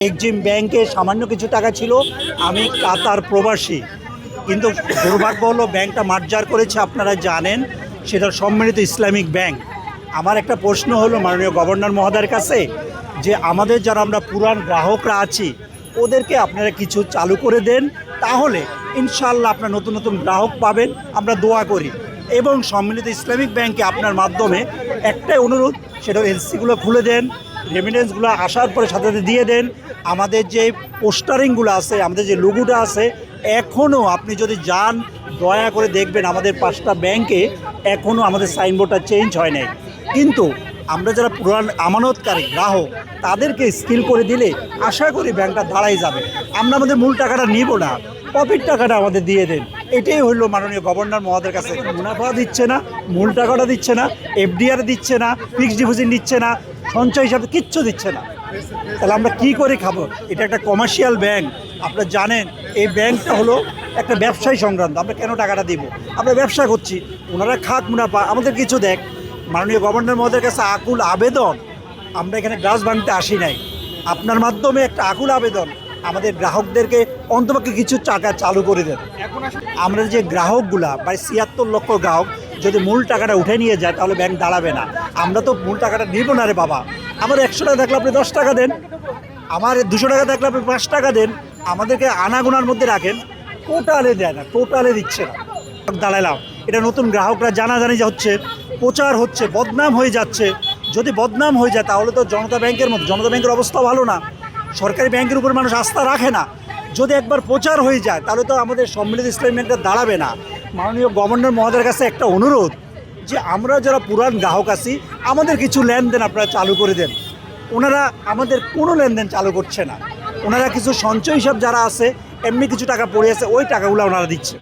Exim ব্যাংকে সামান্য কিছু টাকা ছিল। আমি কাতার প্রবাসী, কিন্তু দুর্ভাগ্য হলো ব্যাংকটা মার্জার করেছে, আপনারা জানেন, সেটা সম্মিলিত ইসলামিক ব্যাংক। আমার একটা প্রশ্ন হলো মাননীয় গভর্নর মহোদয়ের কাছে, যে আমাদের যারা আমরা পুরান গ্রাহকরা আছি ওদেরকে আপনারা কিছু চালু করে দেন, তাহলে ইনশাআল্লাহ আপনার নতুন নতুন গ্রাহক পাবেন, আমরা দোয়া করি। এবং সম্মিলিত ইসলামিক ব্যাংকে আপনার মাধ্যমে একটাই অনুরোধ, সেটা এলসিগুলো খুলে দেন, রেমিটেন্সগুলো আসার পরে সাথে সাথে দিয়ে দেন। আমাদের যে পোস্টারিংগুলো আছে, আমাদের যে লোগোটা আছে, এখনও আপনি যদি যান দয়া করে দেখবেন আমাদের 5টা ব্যাংকে এখনও আমাদের সাইনবোর্ডটা চেঞ্জ হয় নাই। কিন্তু আমরা যারা পুরান আমানতকারী গ্রাহক তাদেরকে স্কিল করে দিলে আশা করি ব্যাংকটা দাঁড়াই যাবে। আমরা আমাদের মূল টাকাটা নিব না, প্রফিট টাকাটা আমাদের দিয়ে দেন। এটাই হইল মাননীয় গভর্নর মহোদয়ের কাছে। মুনাফা দিচ্ছে না, মূল টাকাটা দিচ্ছে না, এফডিআর দিচ্ছে না, ফিক্সড ডিপোজিট নিচ্ছে না, সঞ্চয় হিসাবে কিচ্ছু দিচ্ছে না। তাহলে আমরা কি করে খাবো? এটা একটা কমার্শিয়াল ব্যাংক, আপনারা জানেন। এই ব্যাংকটা হলো একটা ব্যবসায়ী সংক্রান্ত। আমরা কেন টাকাটা দিব? আমরা ব্যবসা করছি, ওনারা খাক মুনাফা, আমাদের কিছু দেখ। মাননীয় গভর্নর মহোদয়ের কাছে আকুল আবেদন, আমরা এখানে গ্লাস ভাঙতে আসি নাই, আপনার মাধ্যমে একটা আকুল আবেদন, আমাদের গ্রাহকদেরকে অন্তপক্ষে কিছু টাকা চালু করে দেন। আমরা যে গ্রাহকগুলা প্রায় 76 লক্ষ গ্রাহক, যদি মূল টাকাটা উঠে নিয়ে যায় তাহলে ব্যাংক দাঁড়াবে না। আমরা তো মূল টাকাটা নিব না রে বাবা। আমার 100 টাকা থাকলে আপনি 10 টাকা দেন, আমার 200 টাকা থাকলে আপনি 5 টাকা দেন, আমাদেরকে আনাগোনার মধ্যে রাখেন। টোটালে দেয় না, টোটালে দিচ্ছে না। দাঁড়ালাম, এটা নতুন গ্রাহকরা জানাজানি হচ্ছে, প্রচার হচ্ছে, বদনাম হয়ে যাচ্ছে। যদি বদনাম হয়ে যায় তাহলে তো জনতা ব্যাংকের মতো, জনতা ব্যাংকের অবস্থা ভালো না, সরকারি ব্যাংকের উপর মানুষ আস্থা রাখে না। যদি একবার প্রচার হয়ে যায় তাহলে তো আমাদের সম্মিলিত ইসলামী ব্যাংকটা দাঁড়াবে না। মাননীয় গভর্নর মহোদয়ের কাছে একটা অনুরোধ, যে আমরা যারা পুরান গ্রাহক আছি আমাদের কিছু লেনদেন আপনারা চালু করে দেন। ওনারা আমাদের কোনো লেনদেন চালু করছে না। ওনারা কিছু সঞ্চয় হিসাব যারা আছে, এমনি কিছু টাকা পড়ে আছে, ওই টাকাগুলো ওনারা দিচ্ছে।